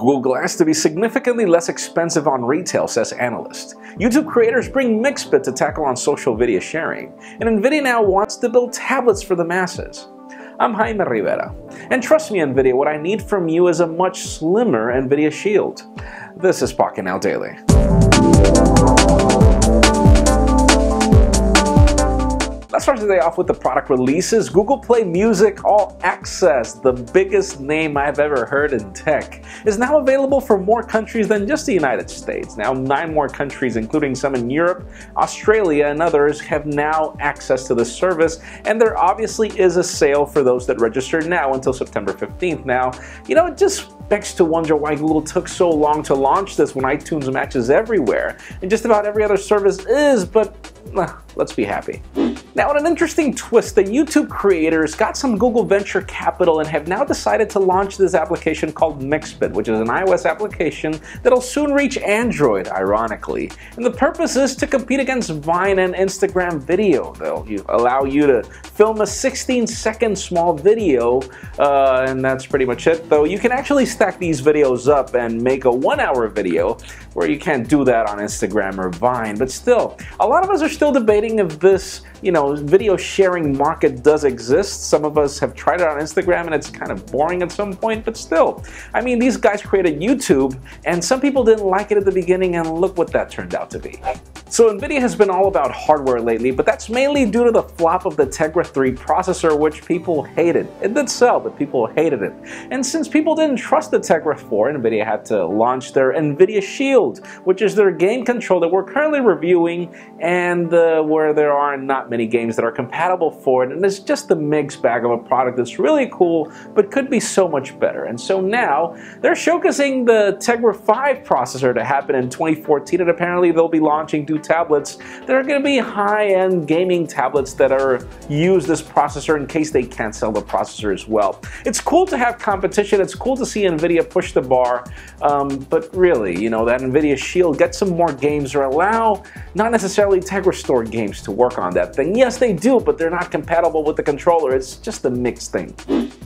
Google Glass to be significantly less expensive on retail, says analyst. YouTube creators bring Mixbit to tackle on social video sharing, and NVIDIA now wants to build tablets for the masses. I'm Jaime Rivera, and trust me NVIDIA, what I need from you is a much slimmer NVIDIA Shield. This is Pocketnow Daily. Let's start today off with the product releases. Google Play Music All Access, the biggest name I've ever heard in tech, is now available for more countries than just the United States. Now 9 more countries, including some in Europe, Australia, and others, have now access to the service, and there obviously is a sale for those that register now until September 15th. Now, it just begs to wonder why Google took so long to launch this when iTunes matches everywhere, and just about every other service is, but let's be happy. Now, in an interesting twist, the YouTube creators got some Google venture capital and have now decided to launch this application called Mixbit, which is an iOS application that'll soon reach Android, ironically. And the purpose is to compete against Vine and Instagram video. They'll allow you to film a 16-second small video, and that's pretty much it. Though you can actually stack these videos up and make a 1-hour video, where you can't do that on Instagram or Vine. But still, a lot of us are still debating if this video sharing market does exist. Some of us have tried it on Instagram and it's kind of boring at some point, but still. I mean, these guys created YouTube and some people didn't like it at the beginning, and look what that turned out to be. So NVIDIA has been all about hardware lately, but that's mainly due to the flop of the Tegra 3 processor, which people hated. It did sell, but people hated it. And since people didn't trust the Tegra 4, NVIDIA had to launch their NVIDIA Shield, which is their game controller that we're currently reviewing, and where there are not many games that are compatible for it, and it's just a mixed bag of a product that's really cool, but could be so much better. And so now, they're showcasing the Tegra 5 processor to happen in 2014, and apparently they'll be launching 2 tablets that are going to be high-end gaming tablets that are use this processor in case they can't sell the processor as well. It's cool to have competition, it's cool to see NVIDIA push the bar, but really, that NVIDIA Shield, get some more games or allow not necessarily Tegra Store games to work on that thing. Yes, they do, but they're not compatible with the controller. It's just a mixed thing.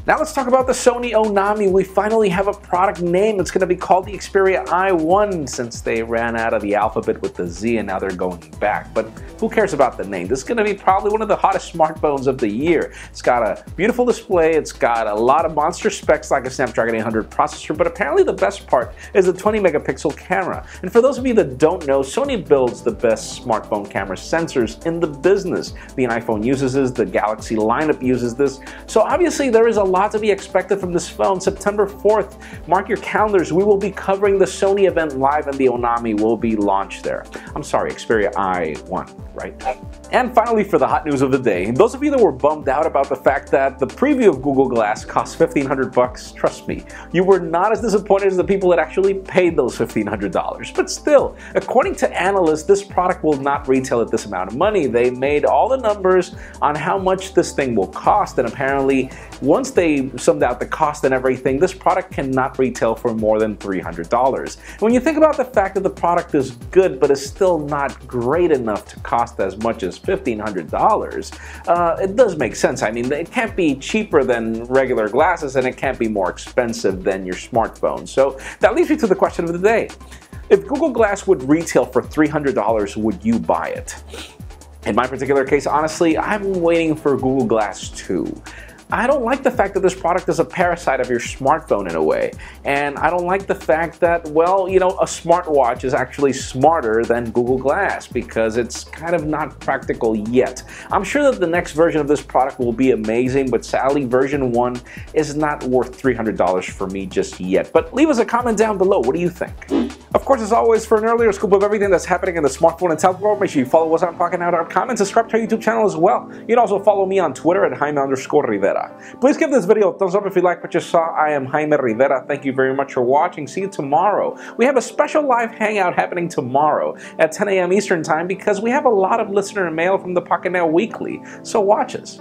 Now let's talk about the Sony Honami. We finally have a product name. It's going to be called the Xperia I1 since they ran out of the alphabet with the Z and now they're going back. But who cares about the name? This is going to be probably one of the hottest smartphones of the year. It's got a beautiful display. It's got a lot of monster specs like a Snapdragon 800 processor, but apparently the best part is the 20 megapixel camera. And for those of you that don't know, Sony builds the best smartphone camera sensors in the business. The iPhone uses this, the Galaxy lineup uses this. So obviously there is a lot to be expected from this phone. September 4th, mark your calendars. We will be covering the Sony event live and the Honami will be launched there. I'm sorry, Xperia I1, right? And finally, for the hot news of the day, those of you that were bummed out about the fact that the preview of Google Glass cost $1,500, trust me, you were not as disappointed as the people that actually paid those $1,500. But still, according to analysts, this product will not retail at this amount of money. They made all the numbers on how much this thing will cost, and apparently once they summed out the cost and everything, this product cannot retail for more than $300. And when you think about the fact that the product is good but is still not great enough to cost as much as $1,500, it does make sense. I mean, it can't be cheaper than regular glasses and it can't be more expensive than your smartphone. So that leads me to the question of the day. If Google Glass would retail for $300, would you buy it? In my particular case, honestly, I'm waiting for Google Glass 2. I don't like the fact that this product is a parasite of your smartphone in a way, and I don't like the fact that, well, a smartwatch is actually smarter than Google Glass because it's kind of not practical yet. I'm sure that the next version of this product will be amazing, but sadly version 1 is not worth $300 for me just yet. But leave us a comment down below. What do you think? Of course, as always, for an earlier scoop of everything that's happening in the smartphone and tablet world, make sure you follow us on Pocketnow.com and subscribe to our YouTube channel as well. You can also follow me on Twitter at Jaime_Rivera. Please give this video a thumbs up if you like what you saw. I am Jaime Rivera. Thank you very much for watching. See you tomorrow. We have a special live hangout happening tomorrow at 10 a.m. Eastern Time because we have a lot of listener mail from the Pocketnow Weekly. So watch us.